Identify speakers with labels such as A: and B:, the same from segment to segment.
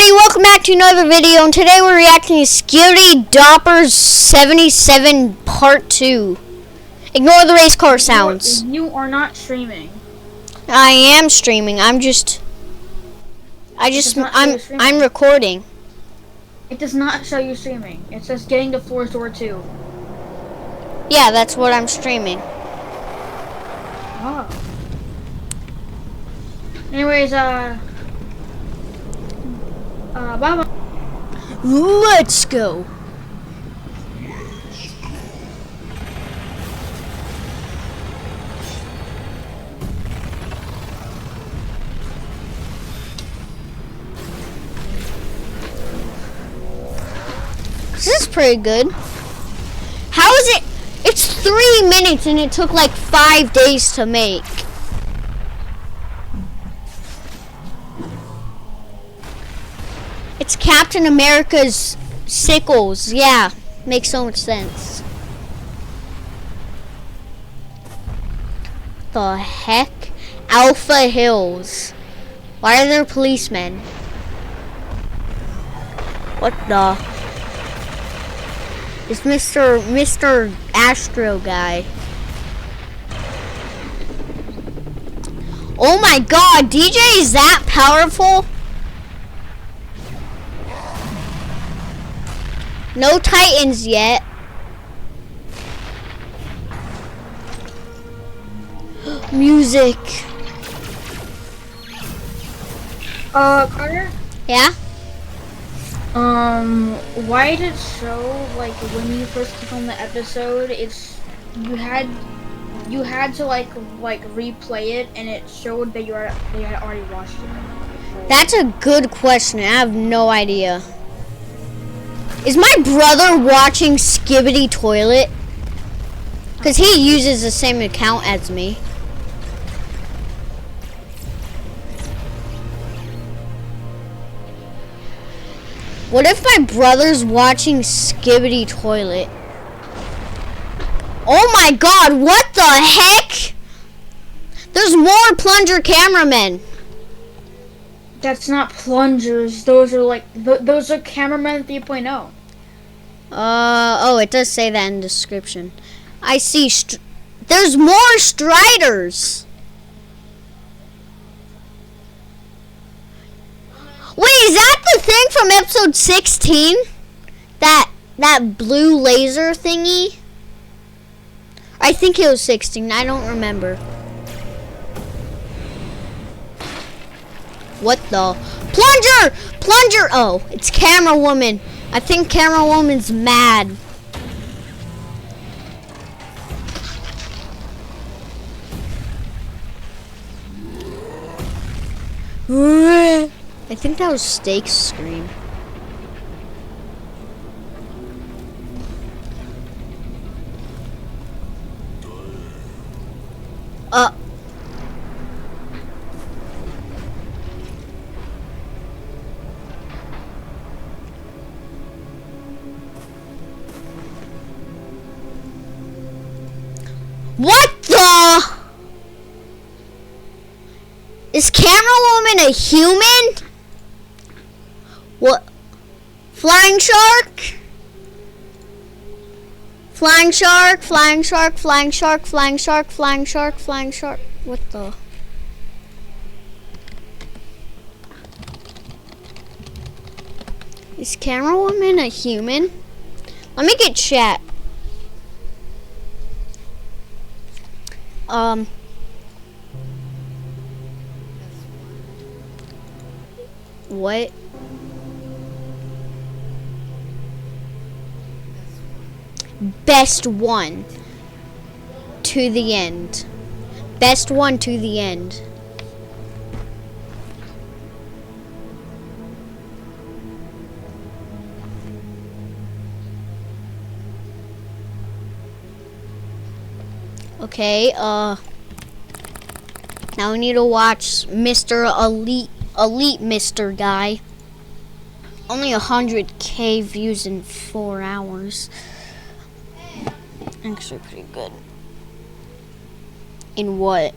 A: everybody, welcome back to another video, and today we're reacting to Skibidi Doppers 77 Part 2. Ignore the race car sounds.
B: You are not streaming.
A: I am streaming. I'm recording.
B: It does not show you streaming. It says getting to floor door 2.
A: Yeah, that's what I'm streaming.
B: Oh. Anyways, bye-bye.
A: Let's go. This is pretty good. How is it? It's 3 minutes and it took like 5 days to make. It's Captain America's sickles. Yeah, makes so much sense. The heck? Alpha Hills. Why are there policemen? What the? It's Mr. Astro guy. Oh my god, DJ is that powerful? No Titans yet. Music.
B: Carter?
A: Yeah?
B: Why did it show, like, when you first click on the episode, you had to, like, replay it, and it showed that you had already watched it.
A: That's a good question. I have no idea. Is my brother watching Skibidi Toilet? Because he uses the same account as me. What if my brother's watching Skibidi Toilet? Oh my god, what the heck? There's more plunger cameramen.
B: That's not plungers. Those are like those are cameramen 3.0.
A: Oh, it does say that in the description. I see. There's more Striders. Wait, is that the thing from episode 16? That blue laser thingy? I think it was 16. I don't remember. What the? Plunger! Plunger! Oh, it's CAMERAWOMAN. I think CAMERAWOMAN's mad. I think that was Steak's scream. What the? Is CAMERAWOMAN a human? What? Flying shark? Flying shark, flying shark, flying shark, flying shark, flying shark, flying shark. What the? Is CAMERAWOMAN a human? Let me get chat. What? Best one to the end. Best one to the end. Okay, now we need to watch Mr. Elite Mr. guy. Only 100K views in 4 hours. Actually pretty good. In what?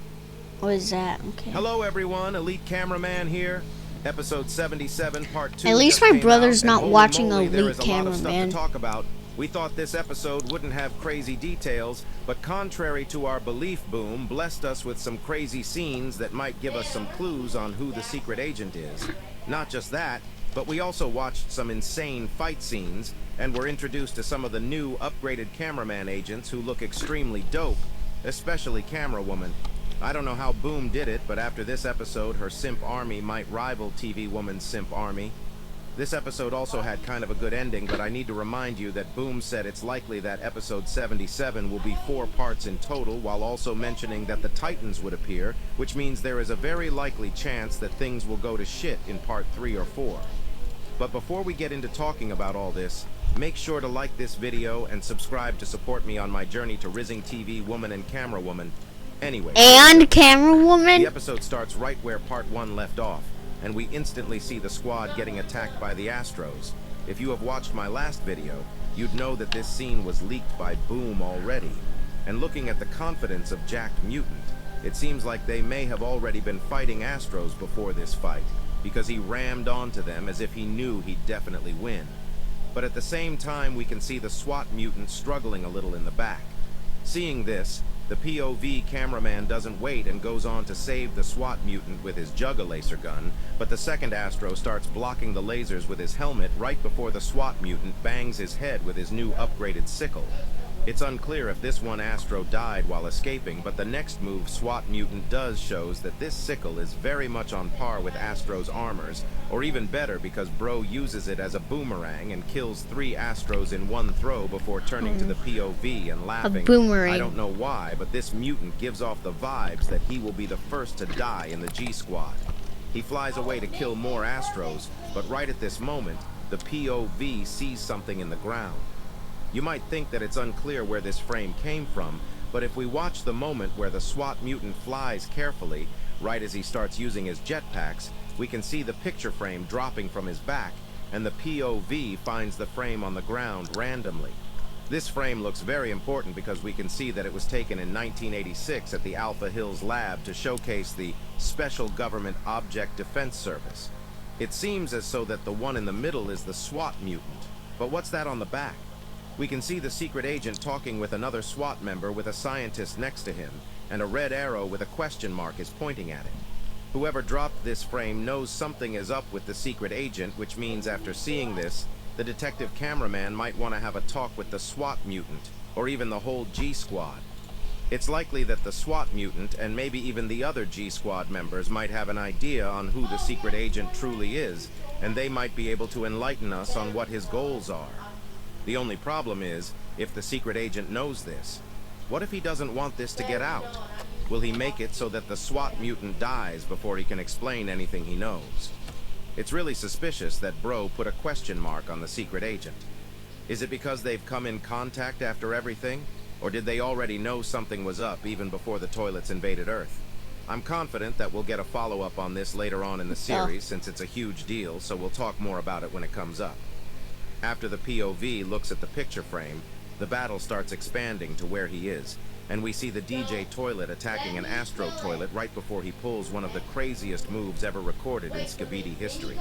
A: What is that? Okay.
C: Hello everyone, Elite Cameraman here. Episode 77, Part 2.
A: At least
C: just
A: my
C: came
A: brother's
C: out,
A: not
C: and holy
A: watching
C: moly,
A: a
C: there
A: leak
C: is a lot of stuff
A: cameraman.
C: to talk about. We thought this episode wouldn't have crazy details, but contrary to our belief, Boom blessed us with some crazy scenes that might give us some clues on who the secret agent is. Not just that, but we also watched some insane fight scenes, and were introduced to some of the new upgraded cameraman agents who look extremely dope, especially CAMERAWOMAN. I don't know how Boom did it, but after this episode, her simp army might rival TV Woman's simp army. This episode also had kind of a good ending, but I need to remind you that Boom said it's likely that episode 77 will be 4 parts in total, while also mentioning that the Titans would appear, which means there is a very likely chance that things will go to shit in part 3 or 4. But before we get into talking about all this, make sure to like this video and subscribe to support me on my journey to Rizzing TV Woman and CAMERAWOMAN. Anyway,
A: And CAMERAWOMAN?
C: the episode starts right where part 1 left off, and we instantly see the squad getting attacked by the Astros. If you have watched my last video, you'd know that this scene was leaked by Boom already. And looking at the confidence of Jack Mutant, it seems like they may have already been fighting Astros before this fight, because he rammed onto them as if he knew he'd definitely win. But at the same time, we can see the SWAT mutant struggling a little in the back. Seeing this, the POV cameraman doesn't wait and goes on to save the SWAT mutant with his jugga-laser gun, but the second Astro starts blocking the lasers with his helmet right before the SWAT mutant bangs his head with his new upgraded sickle. It's unclear if this one Astro died while escaping, but the next move SWAT mutant does shows that this sickle is very much on par with Astro's armors, or even better because Bro uses it as a boomerang and kills 3 Astros in one throw before turning to the POV and laughing.
A: A boomerang.
C: I don't know why, but this mutant gives off the vibes that he will be the first to die in the G-Squad. He flies away to kill more Astros, but right at this moment, the POV sees something in the ground. You might think that it's unclear where this frame came from, but if we watch the moment where the SWAT mutant flies carefully, right as he starts using his jetpacks, we can see the picture frame dropping from his back, and the POV finds the frame on the ground randomly. This frame looks very important because we can see that it was taken in 1986 at the Alpha Hills lab to showcase the Special Government Object Defense Service. It seems as though that the one in the middle is the SWAT mutant, but what's that on the back? We can see the secret agent talking with another SWAT member with a scientist next to him, and a red arrow with a question mark is pointing at it. Whoever dropped this frame knows something is up with the secret agent, which means after seeing this, the detective cameraman might want to have a talk with the SWAT mutant, or even the whole G-Squad. It's likely that the SWAT mutant and maybe even the other G-Squad members might have an idea on who the secret agent truly is, and they might be able to enlighten us on what his goals are. The only problem is, if the secret agent knows this, what if he doesn't want this to get out? Will he make it so that the SWAT mutant dies before he can explain anything he knows? It's really suspicious that Bro put a question mark on the secret agent. Is it because they've come in contact after everything? Or did they already know something was up even before the toilets invaded Earth? I'm confident that we'll get a follow-up on this later on in the series since it's a huge deal, so we'll talk more about it when it comes up. After the POV looks at the picture frame, the battle starts expanding to where he is, and we see the DJ Toilet attacking an Astro Toilet right before he pulls one of the craziest moves ever recorded in skibidi history.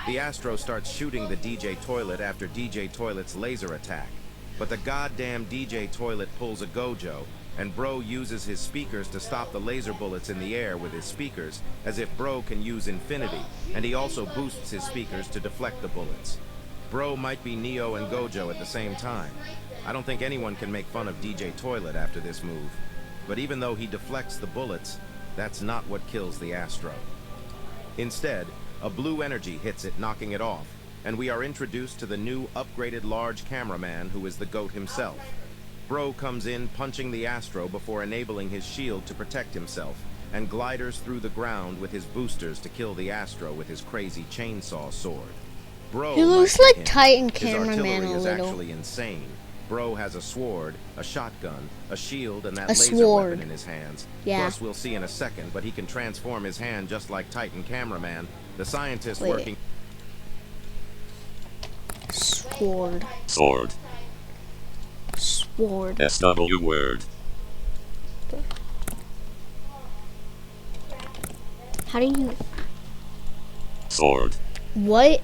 C: The Astro starts shooting the DJ Toilet after DJ Toilet's laser attack, but the goddamn DJ Toilet pulls a Gojo, and Bro uses his speakers to stop the laser bullets in the air with his speakers, as if Bro can use infinity, and he also boosts his speakers to deflect the bullets. Bro might be Neo and Gojo at the same time. I don't think anyone can make fun of DJ Toilet after this move. But even though he deflects the bullets, that's not what kills the Astro. Instead, a blue energy hits it, knocking it off, and we are introduced to the new upgraded large cameraman who is the GOAT himself. Bro comes in punching the Astro before enabling his shield to protect himself, and gliders through the ground with his boosters to kill the Astro with his crazy chainsaw sword. Bro,
A: He looks like Titan Cameraman
C: artillery
A: a
C: is
A: little.
C: actually insane. Bro has a sword, a shotgun, a shield, and that
A: A
C: laser
A: sword.
C: weapon in his hands.
A: Yeah.
C: Plus, we'll see in a second, but he can transform his hand just like Titan Cameraman. The scientist
A: Wait.
C: working...
A: Sword.
D: Sword.
A: Sword.
D: SW word.
A: How do you...
D: sword.
A: What?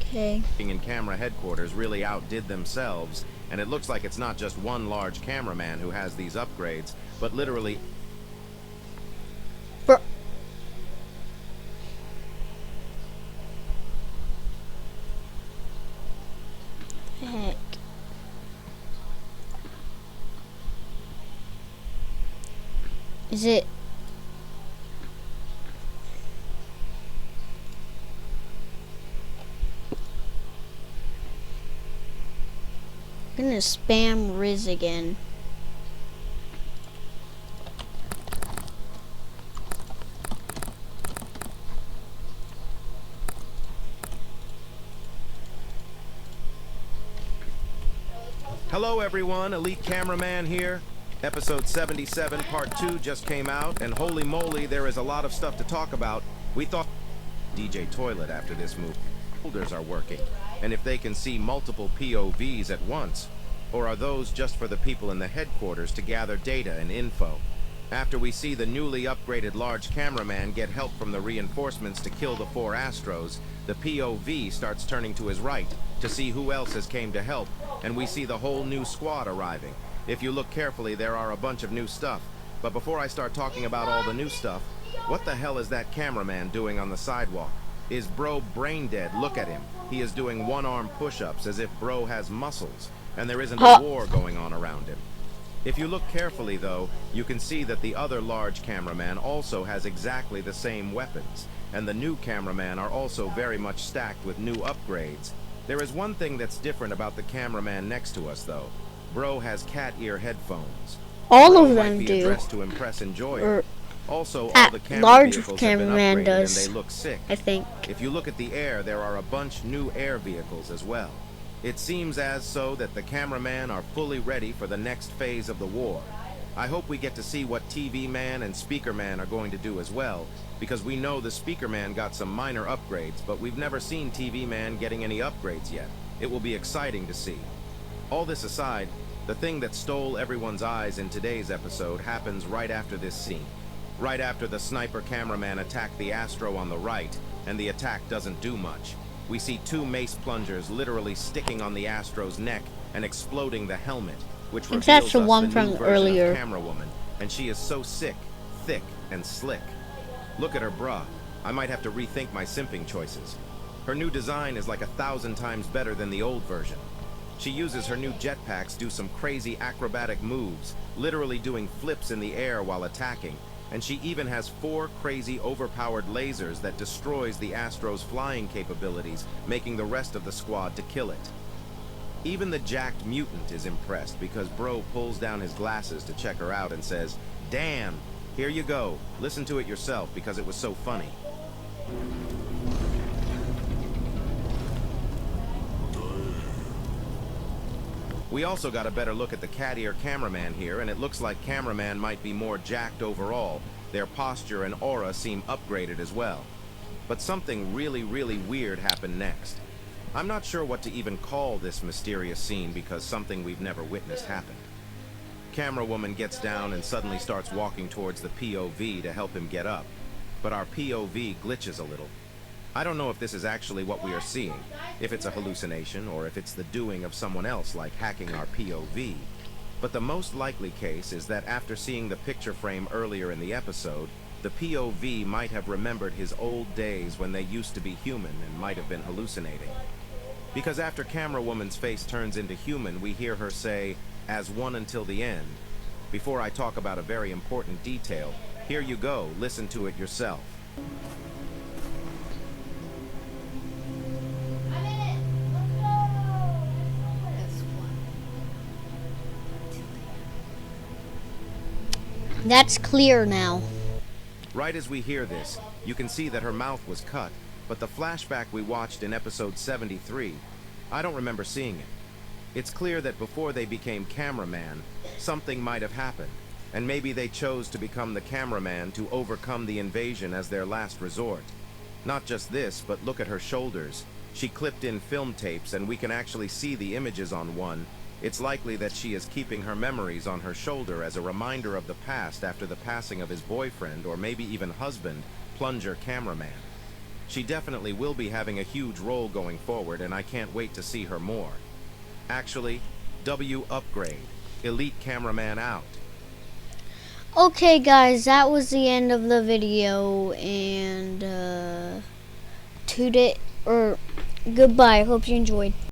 A: Okay.
C: In camera headquarters really outdid themselves, and it looks like it's not just one large cameraman who has these upgrades, but literally
A: Bro. Heck. Is it? I'm gonna spam Riz again.
C: Hello everyone, Elite Cameraman here. Episode 77 Part 2 just came out, and holy moly, there is a lot of stuff to talk about. We thought DJ Toilet after this movie. Folders are working, and if they can see multiple POVs at once, or are those just for the people in the headquarters to gather data and info? After we see the newly upgraded large cameraman get help from the reinforcements to kill the 4 Astros, the POV starts turning to his right to see who else has came to help, and we see the whole new squad arriving. If you look carefully, there are a bunch of new stuff. But before I start talking about all the new stuff, what the hell is that cameraman doing on the sidewalk? Is bro brain dead? Look at him. He is doing one-arm push-ups as if bro has muscles, and there isn't a war going on around him. If you look carefully, though, you can see that the other large cameraman also has exactly the same weapons, and the new cameraman are also very much stacked with new upgrades. There is one thing that's different about the cameraman next to us, though. Bro has cat ear headphones.
A: All of
C: Bro
A: them
C: might be
A: do.
C: addressed to impress enjoyer.
A: Or
C: Also, all
A: at
C: the camera
A: large
C: vehicles have been
A: cameraman
C: upgraded
A: does,
C: and they look sick.
A: I think.
C: If you look at the air, there are a bunch new air vehicles as well. It seems as so that the cameramen are fully ready for the next phase of the war. I hope we get to see what TV Man and Speaker Man are going to do as well, because we know the Speaker Man got some minor upgrades, but we've never seen TV Man getting any upgrades yet. It will be exciting to see. All this aside, the thing that stole everyone's eyes in today's episode happens right after this scene. Right after the sniper cameraman attacked the Astro on the right, and the attack doesn't do much. We see 2 mace plungers literally sticking on the Astro's neck and exploding the helmet, which
A: think
C: reveals
A: that's the
C: us
A: one
C: the
A: from
C: new version
A: earlier.
C: of CAMERAWOMAN, and she is so sick, thick, and slick. Look at her bra. I might have to rethink my simping choices. Her new design is like 1,000 times better than the old version. She uses her new jetpacks, do some crazy acrobatic moves, literally doing flips in the air while attacking, and she even has 4 crazy overpowered lasers that destroys the Astro's flying capabilities, making the rest of the squad to kill it. Even the jacked mutant is impressed because bro pulls down his glasses to check her out and says, "Damn, here you go. Listen to it yourself because it was so funny." We also got a better look at the cat ear cameraman here, and it looks like cameraman might be more jacked overall. Their posture and aura seem upgraded as well. But something really weird happened next. I'm not sure what to even call this mysterious scene because something we've never witnessed happened. CAMERAWOMAN gets down and suddenly starts walking towards the POV to help him get up. But our POV glitches a little. I don't know if this is actually what we are seeing, if it's a hallucination or if it's the doing of someone else like hacking our POV. But the most likely case is that after seeing the picture frame earlier in the episode, the POV might have remembered his old days when they used to be human and might have been hallucinating. Because after CAMERAWOMAN's face turns into human, we hear her say, "As one until the end." Before I talk about a very important detail, here you go, listen to it yourself.
A: That's clear now.
C: Right as we hear this, you can see that her mouth was cut, but the flashback we watched in episode 73, I don't remember seeing it. It's clear that before they became cameraman, something might have happened, and maybe they chose to become the cameraman to overcome the invasion as their last resort. Not just this, but look at her shoulders. She clipped in film tapes and we can actually see the images on one. It's likely that she is keeping her memories on her shoulder as a reminder of the past after the passing of his boyfriend or maybe even husband, Plunger Cameraman. She definitely will be having a huge role going forward, and I can't wait to see her more. Actually, W upgrade. Elite cameraman out.
A: Okay, guys, that was the end of the video, and goodbye. Hope you enjoyed.